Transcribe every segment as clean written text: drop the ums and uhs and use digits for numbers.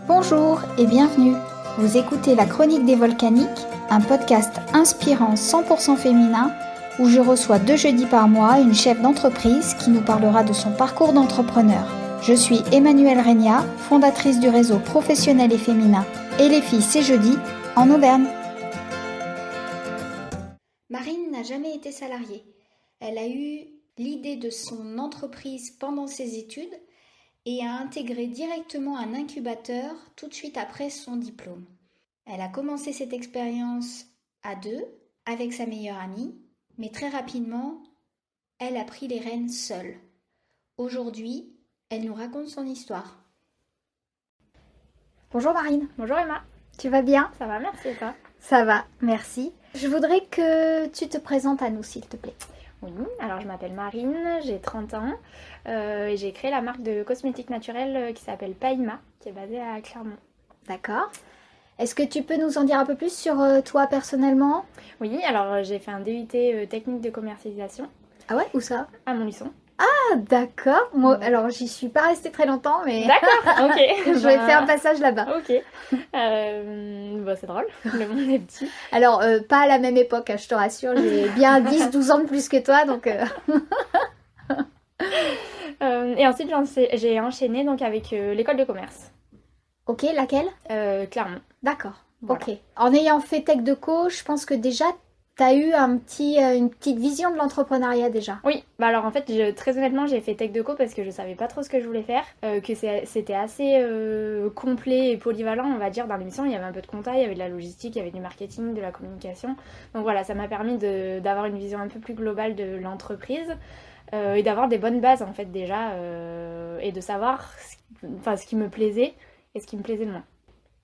Bonjour et bienvenue. Vous écoutez La Chronique des Volcaniques, un podcast inspirant 100% féminin où je reçois 2 jeudis par mois une chef d'entreprise qui nous parlera de son parcours d'entrepreneur. Je suis Emmanuelle Regna, fondatrice du réseau professionnel et féminin Et les filles c'est jeudi en Auvergne. Marine n'a jamais été salariée. Elle a eu l'idée de son entreprise pendant ses études et a intégré directement un incubateur tout de suite après son diplôme. Elle a commencé cette expérience à 2 avec sa meilleure amie, mais très rapidement, elle a pris les rênes seule. Aujourd'hui, elle nous raconte son histoire. Bonjour Marine. Bonjour Emma. Tu vas bien? Ça va, merci et toi? Ça va, merci. Je voudrais que tu te présentes à nous s'il te plaît. Oui, alors je m'appelle Marine, j'ai 30 ans et j'ai créé la marque de cosmétiques naturels qui s'appelle Païma, qui est basée à Clermont. D'accord. Est-ce que tu peux nous en dire un peu plus sur toi personnellement? Oui, alors j'ai fait un DUT technique de commercialisation. Ah ouais, où ça? À Montluçon. Ah d'accord. Moi, alors j'y suis pas restée très longtemps, mais D'accord, ok. je vais faire un passage là-bas. Ok. C'est drôle, le monde est petit. Alors, pas à la même époque, hein, je te rassure, j'ai bien 10-12 ans de plus que toi, donc... Et ensuite j'ai enchaîné donc avec l'école de commerce. Ok, laquelle? Clermont. D'accord, Voilà. ok. En ayant fait Tech Deco, je pense que déjà, t'as eu une petite vision de l'entrepreneuriat déjà. Oui, bah alors en fait, très honnêtement, j'ai fait Tech Deco parce que je savais pas trop ce que je voulais faire, que c'était assez complet et polyvalent, on va dire, dans l'émission. Il y avait un peu de compta, il y avait de la logistique, il y avait du marketing, de la communication. Donc voilà, ça m'a permis d'avoir une vision un peu plus globale de l'entreprise et d'avoir des bonnes bases en fait déjà et de savoir ce qui me plaisait et ce qui me plaisait le moins.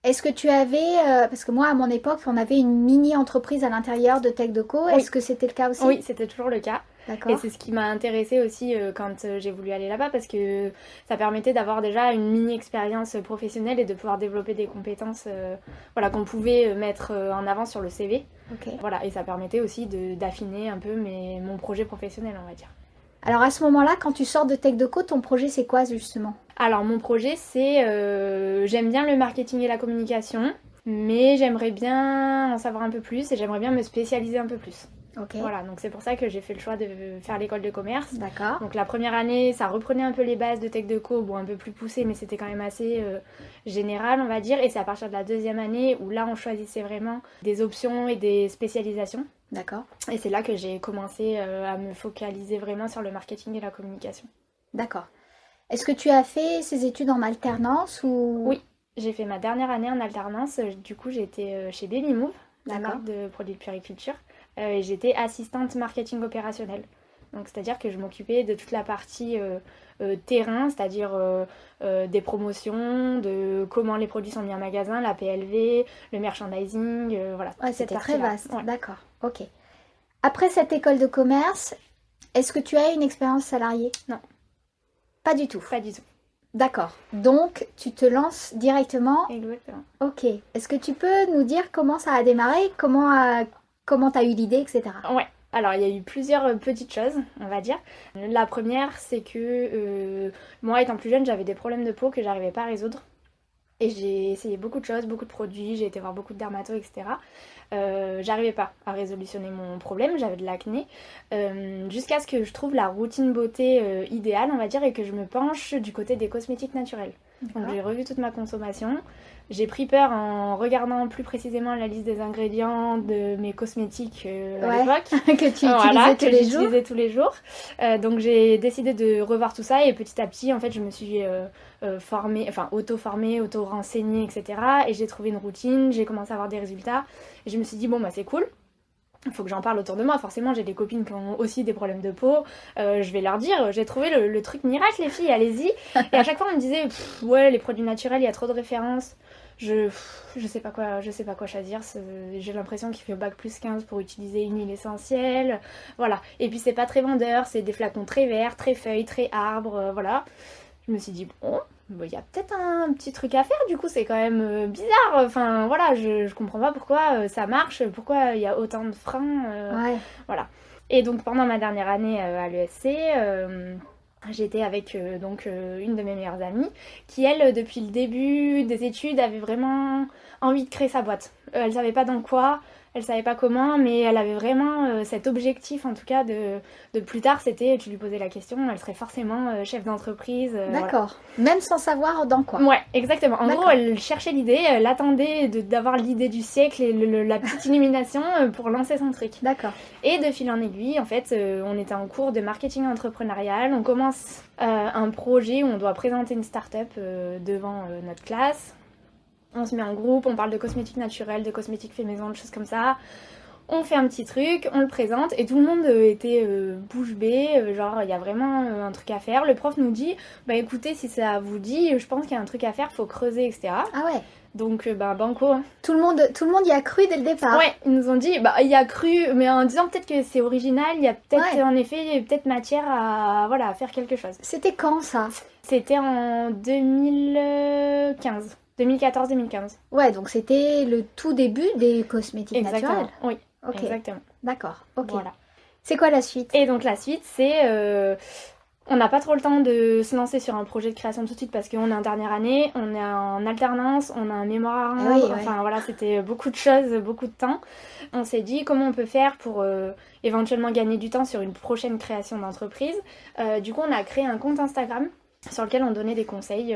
Est-ce que tu avais, parce que moi à mon époque, on avait une mini-entreprise à l'intérieur de Tech Deco, Oui. Est-ce que c'était le cas aussi? Oui, c'était toujours le cas. Et D'accord. c'est ce qui m'a intéressée aussi quand j'ai voulu aller là-bas parce que ça permettait d'avoir déjà une mini-expérience professionnelle et de pouvoir développer des compétences qu'on pouvait mettre en avant sur le CV. Ok. Voilà, et ça permettait aussi d'affiner un peu mon projet professionnel, on va dire. Alors à ce moment-là, quand tu sors de Tech Deco, ton projet c'est quoi justement? Alors mon projet c'est, j'aime bien le marketing et la communication, mais j'aimerais bien en savoir un peu plus et j'aimerais bien me spécialiser un peu plus. Ok. Voilà, donc c'est pour ça que j'ai fait le choix de faire l'école de commerce. D'accord. Donc la première année, ça reprenait un peu les bases de Tech Deco, bon un peu plus poussé, mais c'était quand même assez général, on va dire. Et c'est à partir de la deuxième année où là, on choisissait vraiment des options et des spécialisations. D'accord. Et c'est là que j'ai commencé à me focaliser vraiment sur le marketing et la communication. D'accord. Est-ce que tu as fait ces études en alternance ou... Oui, j'ai fait ma dernière année en alternance. Du coup, j'étais chez Baby Move, la D'accord. marque de produits de puériculture. Et j'étais assistante marketing opérationnel. Donc, c'est-à-dire que je m'occupais de toute la partie terrain, c'est-à-dire des promotions, de comment les produits sont mis en magasin, la PLV, le merchandising, voilà. Ouais, cette c'était très partie-là. vaste. Ouais. D'accord. Ok. Après cette école de commerce, est-ce que tu as une expérience salariée? Non. Pas du tout. Pas du tout. D'accord. Donc, tu te lances directement. Exactement. Ok. Est-ce que tu peux nous dire comment ça a démarré? Comment t'as eu l'idée, etc. Ouais. Alors, il y a eu plusieurs petites choses, on va dire. La première, c'est que moi, étant plus jeune, j'avais des problèmes de peau que j'arrivais pas à résoudre. Et j'ai essayé beaucoup de choses, beaucoup de produits, j'ai été voir beaucoup de dermatos, etc. J'arrivais pas à résolutionner mon problème, j'avais de l'acné. Jusqu'à ce que je trouve la routine beauté idéale, on va dire, et que je me penche du côté des cosmétiques naturels. Donc j'ai revu toute ma consommation. J'ai pris peur en regardant plus précisément la liste des ingrédients de mes cosmétiques à l'époque. que tu utilisais j'utilisais tous les jours. Donc j'ai décidé de revoir tout ça et petit à petit, en fait, je me suis auto-formée, auto-renseignée, etc. Et j'ai trouvé une routine, j'ai commencé à avoir des résultats. Et je me suis dit, bon, bah c'est cool. Il faut que j'en parle autour de moi. Forcément, j'ai des copines qui ont aussi des problèmes de peau. Je vais leur dire, j'ai trouvé le truc miracle, les filles, allez-y. Et à chaque fois, on me disait, ouais, les produits naturels, il y a trop de références. Je sais pas quoi choisir. J'ai l'impression qu'il fait bac plus 15 pour utiliser une huile essentielle. Voilà. Et puis, c'est pas très vendeur. C'est des flacons très verts, très feuilles, très arbres. Voilà. Je me suis dit, bon, il y a peut-être un petit truc à faire, du coup c'est quand même bizarre, enfin voilà, je comprends pas pourquoi ça marche, pourquoi il y a autant de freins, Ouais. voilà. Et donc pendant ma dernière année à l'ESC, J'étais avec une de mes meilleures amies qui, elle, depuis le début des études, avait vraiment envie de créer sa boîte. Elle savait pas dans quoi, elle savait pas comment, mais elle avait vraiment cet objectif, en tout cas, de plus tard, c'était, tu lui posais la question, elle serait forcément chef d'entreprise. D'accord. Même sans savoir dans quoi. Ouais, exactement. En D'accord. gros, elle cherchait l'idée, elle attendait d'avoir l'idée du siècle et la petite illumination pour lancer son truc. D'accord. Et de fil en aiguille, en fait, on était en cours de marketing entrepreneurial. On commence un projet où on doit présenter une start-up devant notre classe. On se met en groupe, on parle de cosmétiques naturels, de cosmétiques faits maison, de choses comme ça. On fait un petit truc, on le présente et tout le monde était bouche bée, genre il y a vraiment un truc à faire. Le prof nous dit, bah écoutez, si ça vous dit, je pense qu'il y a un truc à faire, faut creuser, etc. Ah ouais. Donc banco. Hein. Tout le monde y a cru dès le départ. Ouais, ils nous ont dit, bah il y a cru, mais en disant peut-être que c'est original, il y a peut-être en effet, il y a peut-être matière à faire quelque chose. C'était quand ça? C'était en 2015. 2014-2015. Ouais, donc c'était le tout début des cosmétiques naturels. Oui, Ok. exactement. D'accord, ok. Voilà. C'est quoi la suite? Et donc la suite, c'est... on n'a pas trop le temps de se lancer sur un projet de création tout de suite parce qu'on est en dernière année, on est en alternance, on a un mémoire à rendre, enfin voilà, c'était beaucoup de choses, beaucoup de temps. On s'est dit comment on peut faire pour éventuellement gagner du temps sur une prochaine création d'entreprise. Du coup, on a créé un compte Instagram sur lequel on donnait des conseils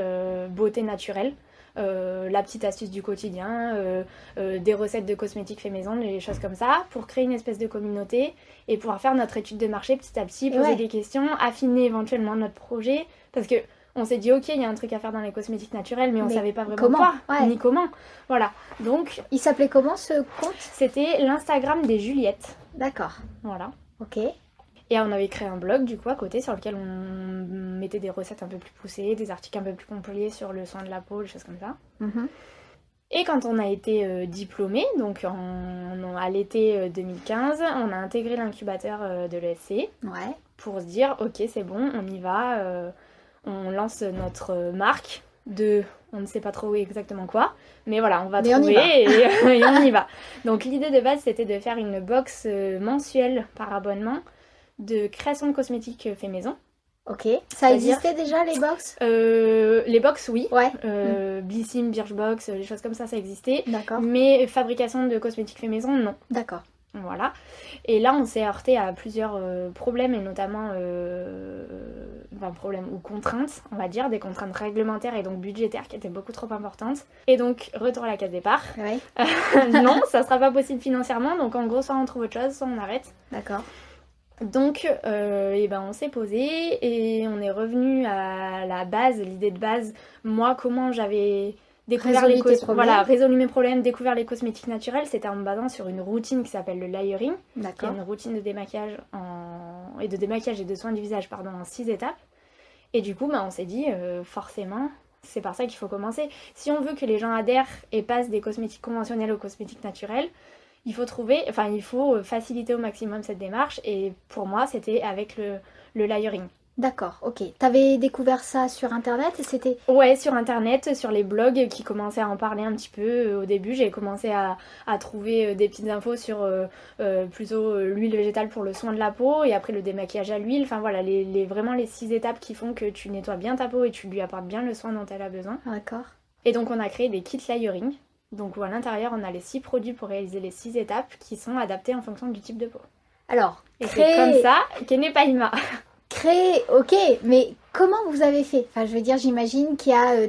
beauté naturelle. La petite astuce du quotidien, des recettes de cosmétiques fait maison, des choses comme ça, pour créer une espèce de communauté et pouvoir faire notre étude de marché petit à petit, poser des questions, affiner éventuellement notre projet, parce que on s'est dit ok, il y a un truc à faire dans les cosmétiques naturels, mais on savait pas vraiment quoi, ni comment. Voilà. Donc, il s'appelait comment ce compte? C'était l'Instagram des Juliettes. D'accord. Voilà. Ok. Et on avait créé un blog du coup à côté sur lequel on mettait des recettes un peu plus poussées, des articles un peu plus complets sur le soin de la peau, des choses comme ça. Mm-hmm. Et quand on a été diplômé, donc à l'été 2015, on a intégré l'incubateur de l'ESC pour se dire ok c'est bon, on y va, on lance notre marque de on ne sait pas trop exactement quoi, mais voilà, on va trouver et on y va. Donc l'idée de base c'était de faire une box mensuelle par abonnement de création de cosmétiques fait maison. Ok. Ça existait déjà les box? Les box, oui. Ouais. Blissim, Birchbox, des choses comme ça existait. D'accord. Mais fabrication de cosmétiques fait maison, non. D'accord. Voilà. Et là, on s'est heurté à plusieurs problèmes, et notamment problèmes ou contraintes, on va dire, des contraintes réglementaires et donc budgétaires qui étaient beaucoup trop importantes. Et donc, retour à la case départ. Ouais. Non, ça sera pas possible financièrement. Donc, en gros, soit on trouve autre chose, soit on arrête. D'accord. Donc, on s'est posé et on est revenu à la base, l'idée de base. Moi, comment j'avais découvert résolu mes problèmes, découvert les cosmétiques naturels, c'était en me basant sur une routine qui s'appelle le layering, qui est une routine de démaquillage et de soins du visage en 6 étapes. Et du coup, on s'est dit forcément, c'est par ça qu'il faut commencer. Si on veut que les gens adhèrent et passent des cosmétiques conventionnels aux cosmétiques naturels, il faut faciliter au maximum cette démarche et pour moi c'était avec le layering. D'accord, ok. T'avais découvert ça sur internet et c'était... Ouais, sur internet, sur les blogs qui commençaient à en parler un petit peu. Au début, j'ai commencé à trouver des petites infos sur plutôt l'huile végétale pour le soin de la peau et après le démaquillage à l'huile. Enfin voilà, vraiment les 6 étapes qui font que tu nettoies bien ta peau et tu lui apportes bien le soin dont elle a besoin. D'accord. Et donc on a créé des kits layering. Donc à l'intérieur, on a les 6 produits pour réaliser les 6 étapes qui sont adaptés en fonction du type de peau. Alors, c'est comme ça qu'est née Païma. Créer, ok, mais comment vous avez fait? Enfin, je veux dire, j'imagine qu'il y a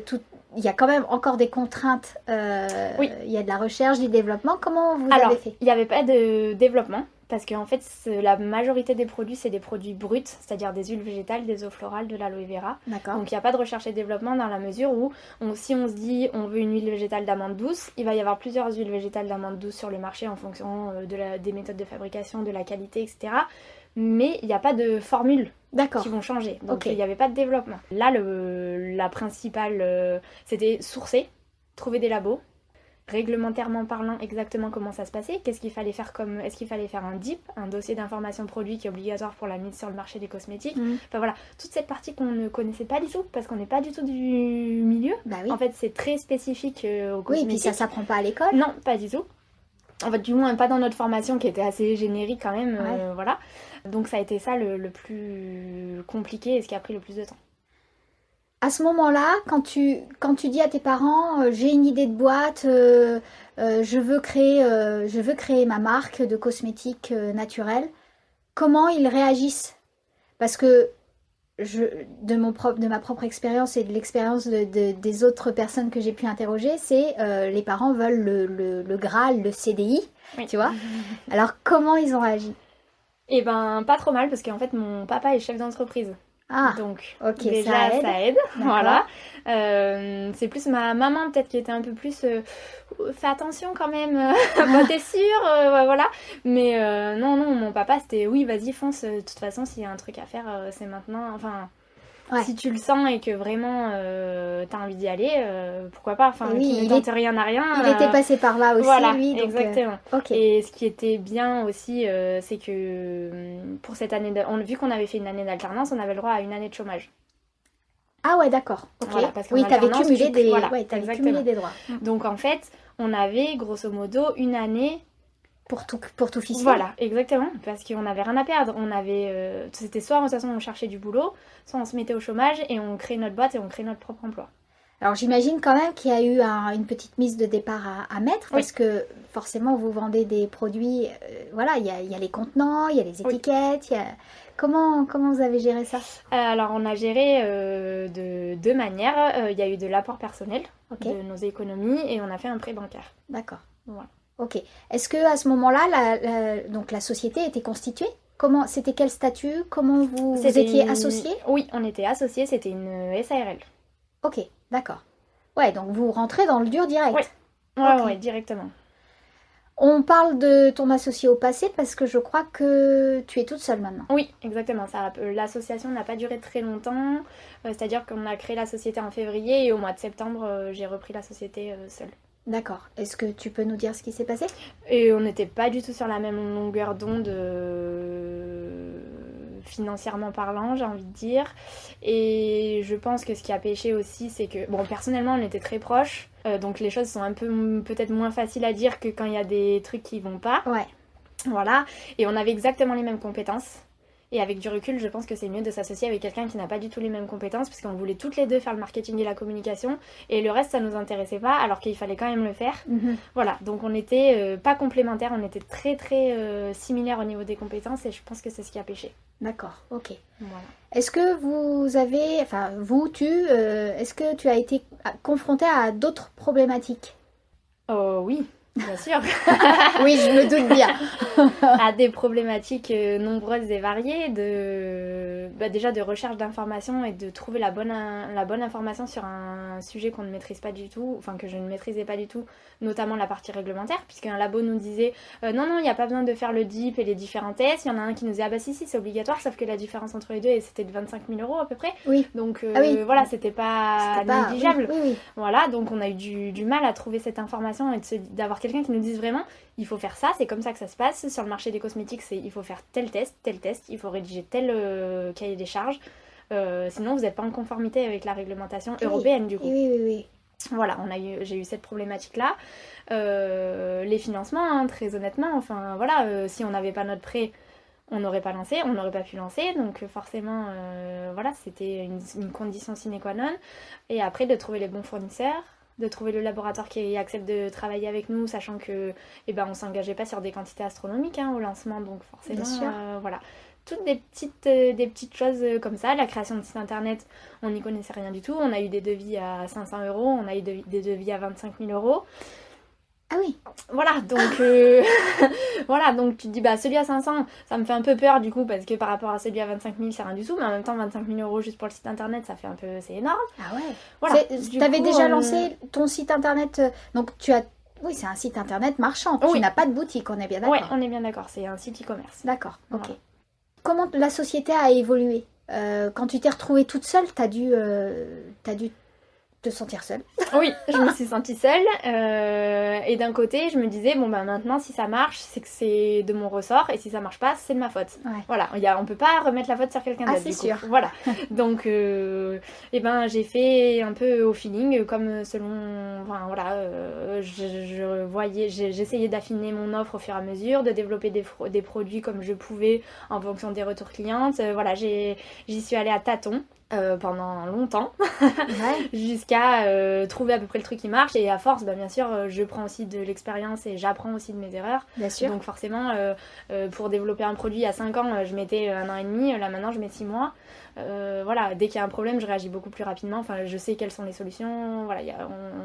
il y a quand même encore des contraintes. Oui. Il y a de la recherche, du développement. Comment vous avez fait? Il n'y avait pas de développement. Parce qu'en fait, la majorité des produits, c'est des produits bruts, c'est-à-dire des huiles végétales, des eaux florales, de l'aloe vera. D'accord. Donc il n'y a pas de recherche et développement dans la mesure où, si on se dit on veut une huile végétale d'amande douce, il va y avoir plusieurs huiles végétales d'amande douce sur le marché en fonction des méthodes de fabrication, de la qualité, etc. Mais il n'y a pas de formule qui vont changer. Donc il n'y avait pas de développement. Là, la principale, c'était sourcer, trouver des labos. Réglementairement parlant, exactement comment ça se passait, qu'est-ce qu'il fallait faire est-ce qu'il fallait faire un DIP, un dossier d'information produit qui est obligatoire pour la mise sur le marché des cosmétiques. Enfin voilà, toute cette partie qu'on ne connaissait pas du tout parce qu'on n'est pas du tout du milieu. Bah oui. En fait, c'est très spécifique aux cosmétiques. Oui, et puis ça s'apprend pas à l'école. Non, pas du tout. En fait, du moins, pas dans notre formation qui était assez générique quand même, Ouais. voilà. Donc ça a été ça le plus compliqué et ce qui a pris le plus de temps. À ce moment-là, quand tu dis à tes parents, j'ai une idée de boîte, je veux créer ma marque de cosmétiques naturels, comment ils réagissent? Parce que je, de ma propre expérience et de l'expérience des autres personnes que j'ai pu interroger, c'est les parents veulent le Graal, le CDI, Oui. tu vois. Alors comment ils ont réagi? Et ben, pas trop mal parce qu'en fait, mon papa est chef d'entreprise. Ah, Donc, ok, déjà, ça aide. ça aide. D'accord. Voilà. C'est plus ma maman, peut-être, qui était un peu plus. Fais attention quand même, bah, t'es sûre, ouais, voilà. Mais non, non, mon papa, c'était oui, vas-y, fonce. De toute façon, s'il y a un truc à faire, c'est maintenant. Enfin, Ouais. si tu le sens et que vraiment t'as envie d'y aller, pourquoi pas. Enfin, Et oui, qui ne tente rien à rien. il était passé par là aussi, Voilà, lui, donc exactement. ok. Et ce qui était bien aussi, c'est que pour cette année, vu qu'on avait fait une année d'alternance, on avait le droit à une année de chômage. Ah ouais, d'accord. Ok. Voilà, parce qu'en Oui, t'avais alternance, cumulé des, voilà, ouais, t'avais exactement. cumulé des droits. Donc en fait, on avait grosso modo une année. Pour tout ficeler. Voilà, exactement, parce qu'on n'avait rien à perdre. On avait, c'était soit de toute façon on cherchait du boulot, soit on se mettait au chômage et on créait notre boîte et on créait notre propre emploi. Alors j'imagine quand même qu'il y a eu une petite mise de départ à mettre, Oui. parce que forcément vous vendez des produits, voilà, il y a les contenants, il y a les Oui. étiquettes, comment vous avez géré ça? Alors on a géré de deux manières. Il y a eu de l'apport personnel Ok, de nos économies et on a fait un prêt bancaire. d'accord. Voilà. Ok. Est-ce que à ce moment-là, donc la société était constituée? Comment, c'était quel statut? Comment vous C'était étiez associés? Oui, on était associés, c'était une SARL. Ok, d'accord. Ouais, donc vous rentrez dans le dur direct. Oui. Ouais, Ok. ouais, directement. On parle de ton associé au passé parce que je crois que tu es toute seule maintenant. Oui, exactement. L'association n'a pas duré très longtemps. C'est-à-dire qu'on a créé la société en février et au mois de septembre, j'ai repris la société seule. D'accord. Est-ce que tu peux nous dire ce qui s'est passé? Et on n'était pas du tout sur la même longueur d'onde financièrement parlant, j'ai envie de dire. Et je pense que ce qui a pêché aussi, c'est que, bon, personnellement, on était très proches. Donc les choses sont un peu peut-être moins faciles à dire que quand il y a des trucs qui vont pas. Ouais. Voilà. Et on avait exactement les mêmes compétences. Et avec du recul, je pense que c'est mieux de s'associer avec quelqu'un qui n'a pas du tout les mêmes compétences, parce qu'on voulait toutes les deux faire le marketing et la communication, et le reste, ça nous intéressait pas, alors qu'il fallait quand même le faire. Mhm. Voilà, donc on était pas complémentaires, on était très très similaires au niveau des compétences, et je pense que c'est ce qui a pêché. D'accord, ok. Voilà. Est-ce que vous avez, enfin est-ce que tu as été confronté à d'autres problématiques? Oh oui, bien sûr. Oui, je me doute bien. À des problématiques nombreuses et variées, déjà de recherche d'informations et de trouver la bonne information sur un sujet qu'on ne maîtrise pas du tout, enfin que je ne maîtrisais pas du tout, notamment la partie réglementaire, puisqu'un labo nous disait non, il n'y a pas besoin de faire le DIP et les différents tests. Il y en a un qui nous disait ah bah si, c'est obligatoire, sauf que la différence entre les deux, c'était de 25 000 € à peu près. Oui. Donc Ah oui. voilà, c'était pas négligeable. Oui. Voilà, donc on a eu du mal à trouver cette information et d'avoir quelqu'un qui nous dise vraiment il faut faire ça, c'est comme ça que ça se passe. Sur le marché des cosmétiques, il faut faire tel test, il faut rédiger tel cahier des charges. Sinon, vous n'êtes pas en conformité avec la réglementation européenne du coup. Oui. Voilà, j'ai eu cette problématique-là. Les financements, hein, très honnêtement, enfin voilà, si on n'avait pas notre prêt, on n'aurait pas lancé, on n'aurait pas pu lancer. Donc forcément, voilà, c'était une condition sine qua non. Et après, de trouver les bons fournisseurs, de trouver le laboratoire qui accepte de travailler avec nous, sachant que on s'engageait pas sur des quantités astronomiques au lancement, donc forcément, voilà. Toutes des petites choses comme ça. La création de site internet, on n'y connaissait rien du tout. On a eu des devis à 500 €, on a eu des devis à 25 000 €. Ah oui. Voilà, donc voilà, donc tu te dis celui à 500, ça me fait un peu peur du coup, parce que par rapport à celui à 25 000, c'est rien du tout, mais en même temps 25 000 € juste pour le site internet, ça fait c'est énorme. Ah ouais. Voilà. Tu avais déjà lancé ton site internet, donc oui, c'est un site internet marchand. Oui. Tu n'as pas de boutique, on est bien d'accord? Oui, on est bien d'accord, c'est un site e-commerce. D'accord, ok. Voilà. Comment la société a évolué? Quand tu t'es retrouvée toute seule, t'as dû te sentir seule. Oui, je me suis sentie seule. Et d'un côté, je me disais, maintenant, si ça marche, c'est que c'est de mon ressort. Et si ça marche pas, c'est de ma faute. Ouais. Voilà, on peut pas remettre la faute sur quelqu'un d'autre. Ah, c'est sûr. Voilà. Donc, j'ai fait un peu au feeling, comme selon... Enfin, voilà, j'essayais d'affiner mon offre au fur et à mesure, de développer des produits comme je pouvais en fonction des retours clientes. Voilà, j'y suis allée à tâtons. Pendant longtemps Ouais. jusqu'à trouver à peu près le truc qui marche, et à force bien sûr je prends aussi de l'expérience et j'apprends aussi de mes erreurs. Bien sûr. Donc forcément pour développer un produit il y a 5 ans je mettais 1 an et demi, là maintenant je mets 6 mois. Voilà, dès qu'il y a un problème je réagis beaucoup plus rapidement, enfin je sais quelles sont les solutions, voilà,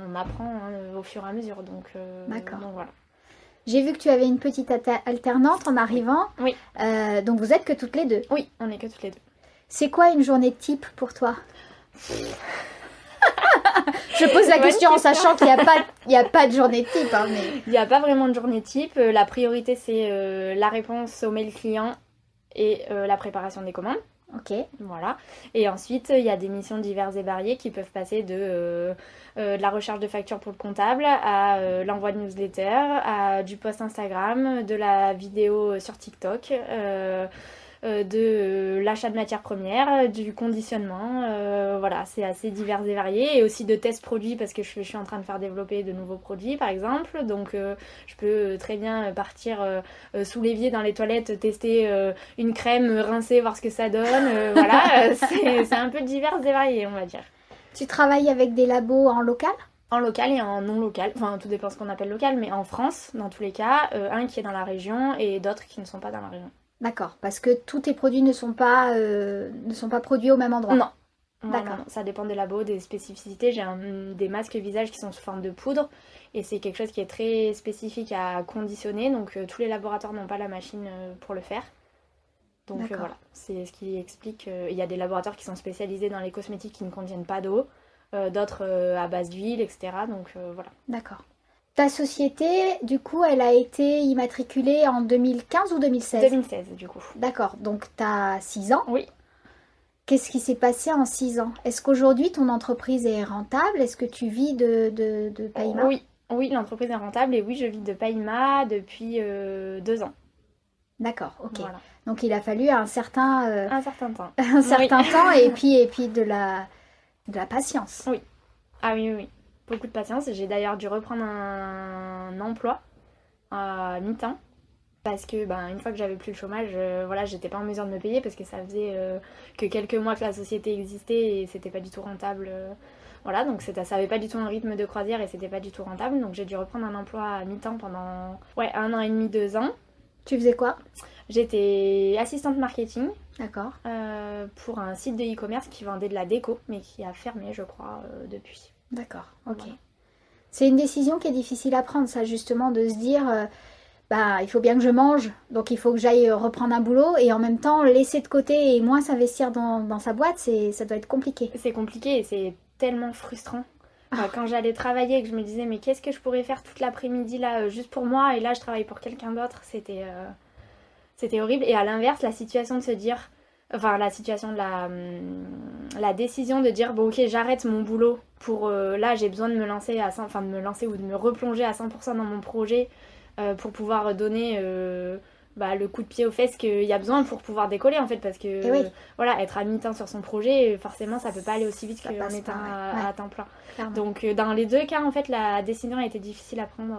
on apprend au fur et à mesure, donc D'accord. donc voilà. J'ai vu que tu avais une petite alternante en arrivant. Oui. Donc vous êtes que toutes les deux. Oui, on est que toutes les deux. C'est quoi une journée type pour toi? Je pose la question en sachant qu'il n'y a pas de journée type. Hein, mais... Il n'y a pas vraiment de journée type. La priorité, c'est la réponse aux mails clients et la préparation des commandes. Ok. Voilà. Et ensuite, il y a des missions diverses et variées qui peuvent passer de la recherche de factures pour le comptable à l'envoi de newsletter, à du post Instagram, de la vidéo sur TikTok, de l'achat de matières premières, du conditionnement, voilà, c'est assez divers et varié, et aussi de tests produits parce que je suis en train de faire développer de nouveaux produits par exemple, donc je peux très bien partir sous l'évier dans les toilettes, tester une crème, rincer, voir ce que ça donne, voilà, c'est un peu divers et varié on va dire. Tu travailles avec des labos en local? En local et en non local, enfin tout dépend ce qu'on appelle local, mais en France dans tous les cas, un qui est dans la région et d'autres qui ne sont pas dans la région. D'accord, parce que tous tes produits ne sont pas produits au même endroit. Non. D'accord. Non, ça dépend des labos, des spécificités. J'ai des masques visage qui sont sous forme de poudre et c'est quelque chose qui est très spécifique à conditionner, donc tous les laboratoires n'ont pas la machine pour le faire. Donc voilà, c'est ce qui explique. Il y a des laboratoires qui sont spécialisés dans les cosmétiques qui ne contiennent pas d'eau, d'autres à base d'huile, etc. Donc voilà. D'accord. Ta société, du coup, elle a été immatriculée en 2015 ou 2016? 2016, du coup. D'accord, donc tu as 6 ans. Oui. Qu'est-ce qui s'est passé en 6 ans? Est-ce qu'aujourd'hui, ton entreprise est rentable? Est-ce que tu vis de Païma? Oui, l'entreprise est rentable et oui, je vis de Païma depuis 2 ans. D'accord, ok. Voilà. Donc il a fallu un certain temps. un certain temps et puis de la patience. Oui. Ah oui. Beaucoup de patience. J'ai d'ailleurs dû reprendre un emploi à mi-temps parce que une fois que j'avais plus le chômage, voilà, j'étais pas en mesure de me payer parce que ça faisait que quelques mois que la société existait et c'était pas du tout rentable. Voilà, donc ça avait pas du tout un rythme de croisière et c'était pas du tout rentable. Donc j'ai dû reprendre un emploi à mi-temps pendant 1 an et demi, 2 ans. Tu faisais quoi? J'étais assistante marketing. D'accord. Pour un site de e-commerce qui vendait de la déco mais qui a fermé je crois depuis. D'accord, ok. Voilà. C'est une décision qui est difficile à prendre, ça, justement, de se dire, il faut bien que je mange, donc il faut que j'aille reprendre un boulot, et en même temps, laisser de côté et moins s'investir dans sa boîte, ça doit être compliqué. C'est compliqué et c'est tellement frustrant. Quand j'allais travailler et que je me disais, mais qu'est-ce que je pourrais faire toute l'après-midi là, juste pour moi, et là je travaille pour quelqu'un d'autre, c'était horrible. Et à l'inverse, la situation de se dire... Enfin, la situation de la décision de dire bon ok j'arrête mon boulot pour là j'ai besoin de me lancer de me lancer ou de me replonger à 100% dans mon projet pour pouvoir donner le coup de pied aux fesses qu'il y a besoin pour pouvoir décoller en fait, parce que voilà, être à mi-temps sur son projet forcément ça peut pas aller aussi vite qu'en étant à temps plein. Clairement. Donc dans les deux cas en fait la décision a été difficile à prendre.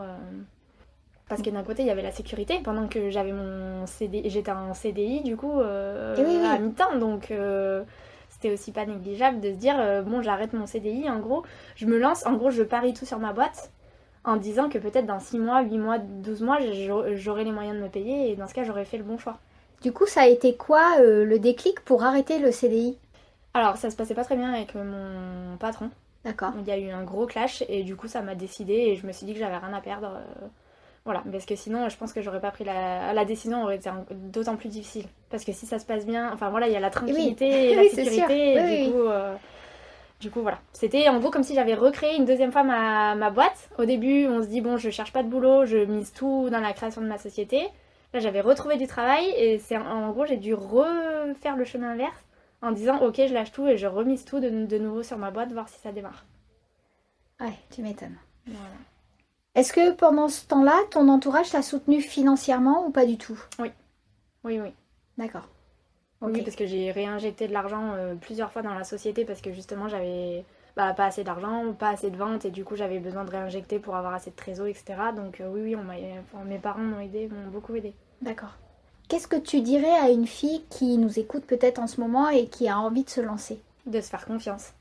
Parce que d'un côté, il y avait la sécurité, pendant que j'avais j'étais en CDI, du coup, à mi-temps. Donc, c'était aussi pas négligeable de se dire, bon, j'arrête mon CDI, en gros, je me lance, en gros, je parie tout sur ma boîte, en disant que peut-être dans 6 mois, 8 mois, 12 mois, j'aurai les moyens de me payer, et dans ce cas, j'aurais fait le bon choix. Du coup, ça a été quoi le déclic pour arrêter le CDI? Alors, ça se passait pas très bien avec mon patron. D'accord. Il y a eu un gros clash, et du coup, ça m'a décidé, et je me suis dit que j'avais rien à perdre. Voilà, parce que sinon, je pense que j'aurais pas pris la décision, aurait été d'autant plus difficile. Parce que si ça se passe bien, enfin voilà, il y a la tranquillité et la sécurité, et du coup, voilà. C'était en gros comme si j'avais recréé une deuxième fois ma boîte. Au début, on se dit, bon, je cherche pas de boulot, je mise tout dans la création de ma société. Là, j'avais retrouvé du travail, et en gros, j'ai dû refaire le chemin inverse en disant, ok, je lâche tout et je remise tout de nouveau sur ma boîte, voir si ça démarre. Ouais, tu m'étonnes. Voilà. Est-ce que pendant ce temps-là, ton entourage t'a soutenu financièrement ou pas du tout? Oui. D'accord. Okay. Oui, parce que j'ai réinjecté de l'argent plusieurs fois dans la société parce que justement pas assez d'argent, pas assez de ventes, et du coup j'avais besoin de réinjecter pour avoir assez de trésor, etc. Donc oui, mes parents m'ont beaucoup aidé. D'accord. Qu'est-ce que tu dirais à une fille qui nous écoute peut-être en ce moment et qui a envie de se lancer? De se faire confiance.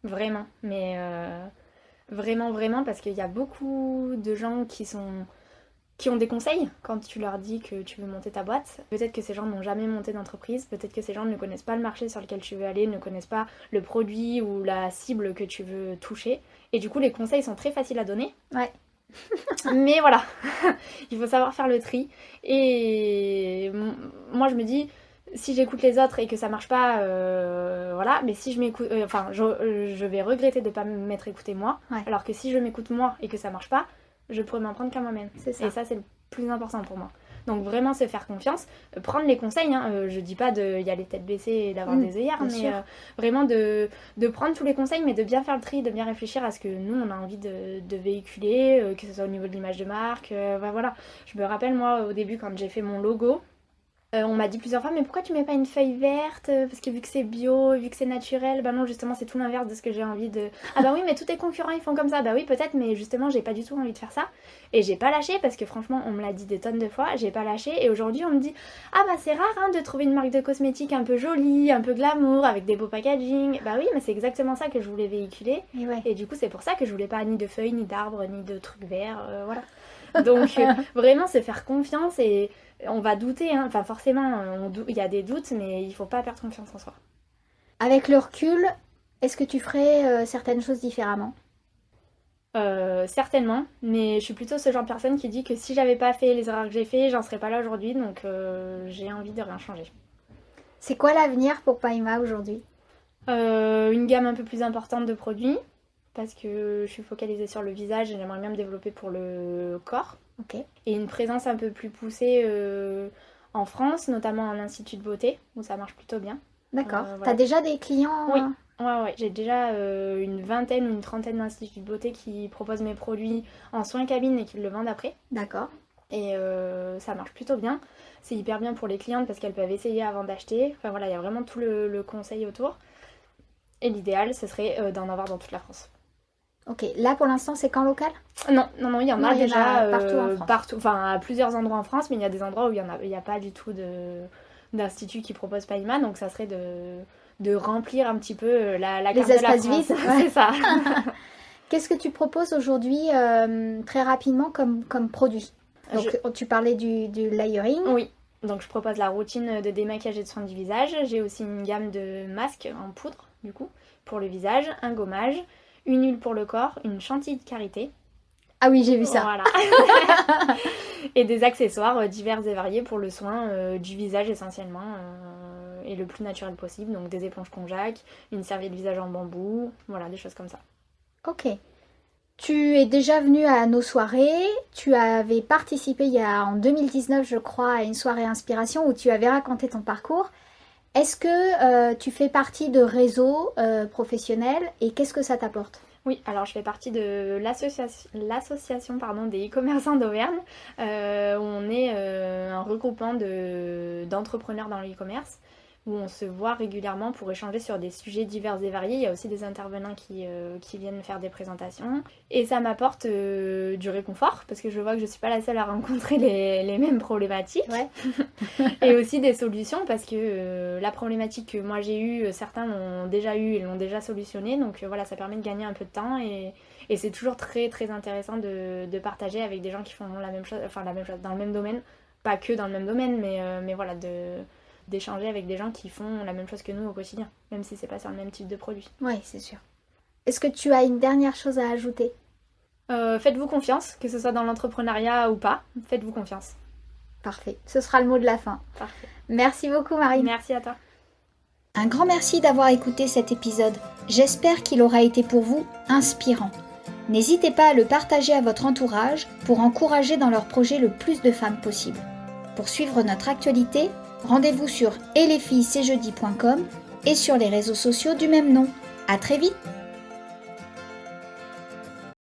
Vraiment. Mais vraiment, parce qu'il y a beaucoup de gens qui ont des conseils quand tu leur dis que tu veux monter ta boîte. Peut-être que ces gens n'ont jamais monté d'entreprise, peut-être que ces gens ne connaissent pas le marché sur lequel tu veux aller, ne connaissent pas le produit ou la cible que tu veux toucher. Et du coup, les conseils sont très faciles à donner. Ouais. Mais voilà, il faut savoir faire le tri. Et moi, je me dis, si j'écoute les autres et que ça marche pas, voilà. Mais si je m'écoute, je vais regretter de pas m'être écoutée moi. Ouais. Alors que si je m'écoute moi et que ça marche pas, je pourrais m'en prendre qu'à moi-même. C'est ça. Et ça, c'est le plus important pour moi. Donc vraiment se faire confiance, prendre les conseils, hein, je dis pas d'y aller tête baissée et d'avoir des œillères, mais vraiment de prendre tous les conseils, mais de bien faire le tri, de bien réfléchir à ce que nous on a envie de véhiculer, que ce soit au niveau de l'image de marque, voilà. Je me rappelle moi au début quand j'ai fait mon logo, on m'a dit plusieurs fois, mais pourquoi tu mets pas une feuille verte? Parce que vu que c'est bio, vu que c'est naturel, bah non, justement, c'est tout l'inverse de ce que j'ai envie de... Ah bah oui, mais tous tes concurrents, ils font comme ça. Bah oui, peut-être, mais justement, j'ai pas du tout envie de faire ça. Et j'ai pas lâché, parce que franchement, on me l'a dit des tonnes de fois, j'ai pas lâché. Et aujourd'hui, on me dit, ah bah c'est rare hein, de trouver une marque de cosmétiques un peu jolie, un peu glamour, avec des beaux packaging. Bah oui, mais c'est exactement ça que je voulais véhiculer. Et du coup, c'est pour ça que je voulais pas ni de feuilles, ni d'arbres, ni de trucs verts, voilà. Donc vraiment se faire confiance, et on va douter, hein. Enfin forcément il y a des doutes, mais il faut pas perdre confiance en soi. Avec le recul, est-ce que tu ferais certaines choses différemment? Certainement, mais je suis plutôt ce genre de personne qui dit que si j'avais pas fait les erreurs que j'ai fait, j'en serais pas là aujourd'hui, donc j'ai envie de rien changer. C'est quoi l'avenir pour Paima aujourd'hui? Une gamme un peu plus importante de produits, parce que je suis focalisée sur le visage et j'aimerais bien me développer pour le corps. Ok. Et une présence un peu plus poussée en France, notamment en institut de beauté, où ça marche plutôt bien. D'accord. Voilà. T'as déjà des clients? Oui, ouais. J'ai déjà une vingtaine ou une trentaine d'instituts de beauté qui proposent mes produits en soins cabine et qui le vendent après. D'accord. Et ça marche plutôt bien. C'est hyper bien pour les clientes parce qu'elles peuvent essayer avant d'acheter. Enfin voilà, il y a vraiment tout le conseil autour. Et l'idéal, ce serait d'en avoir dans toute la France. Ok, là pour l'instant c'est qu'en local? Non, il y en a déjà partout en France. partout, enfin à plusieurs endroits en France, mais il y a des endroits où il y a pas du tout d'institut qui propose Paima, donc ça serait de remplir un petit peu la carte les de la espaces France. vides. C'est ça. Qu'est-ce que tu proposes aujourd'hui très rapidement comme produit? Donc tu parlais du layering. Oui. Donc je propose la routine de démaquillage et de soins du visage. J'ai aussi une gamme de masques en poudre, du coup, pour le visage, un gommage, une huile pour le corps, une chantilly de karité. Ah oui, j'ai vu ça. Voilà. Et des accessoires divers et variés pour le soin du visage essentiellement, et le plus naturel possible. Donc des éponges Conjac, une serviette visage en bambou, voilà, des choses comme ça. Ok. Tu es déjà venu à nos soirées. Tu avais participé en 2019, je crois, à une soirée inspiration où tu avais raconté ton parcours. Est-ce que tu fais partie de réseaux professionnels et qu'est-ce que ça t'apporte? Oui, alors je fais partie de l'association des e-commerçants d'Auvergne, où on est un regroupement d'entrepreneurs dans le e-commerce, où on se voit régulièrement pour échanger sur des sujets divers et variés. Il y a aussi des intervenants qui viennent faire des présentations. Et ça m'apporte du réconfort, parce que je vois que je ne suis pas la seule à rencontrer les mêmes problématiques. Ouais. Et aussi des solutions, parce que la problématique que moi j'ai eue, certains l'ont déjà eue et l'ont déjà solutionnée. Donc voilà, ça permet de gagner un peu de temps. Et c'est toujours très très intéressant de partager avec des gens qui font la même chose dans le même domaine. Pas que dans le même domaine, mais voilà, d'échanger avec des gens qui font la même chose que nous au quotidien, même si c'est pas sur le même type de produit. Oui, c'est sûr. Est-ce que tu as une dernière chose à ajouter? Faites-vous confiance, que ce soit dans l'entrepreneuriat ou pas, faites-vous confiance. Parfait, ce sera le mot de la fin. Parfait. Merci beaucoup Marine. Merci à toi. Un grand merci d'avoir écouté cet épisode. J'espère qu'il aura été pour vous inspirant. N'hésitez pas à le partager à votre entourage pour encourager dans leur projet le plus de femmes possible. Pour suivre notre actualité, rendez-vous sur etlesfillescestjeudi.com et sur les réseaux sociaux du même nom. À très vite!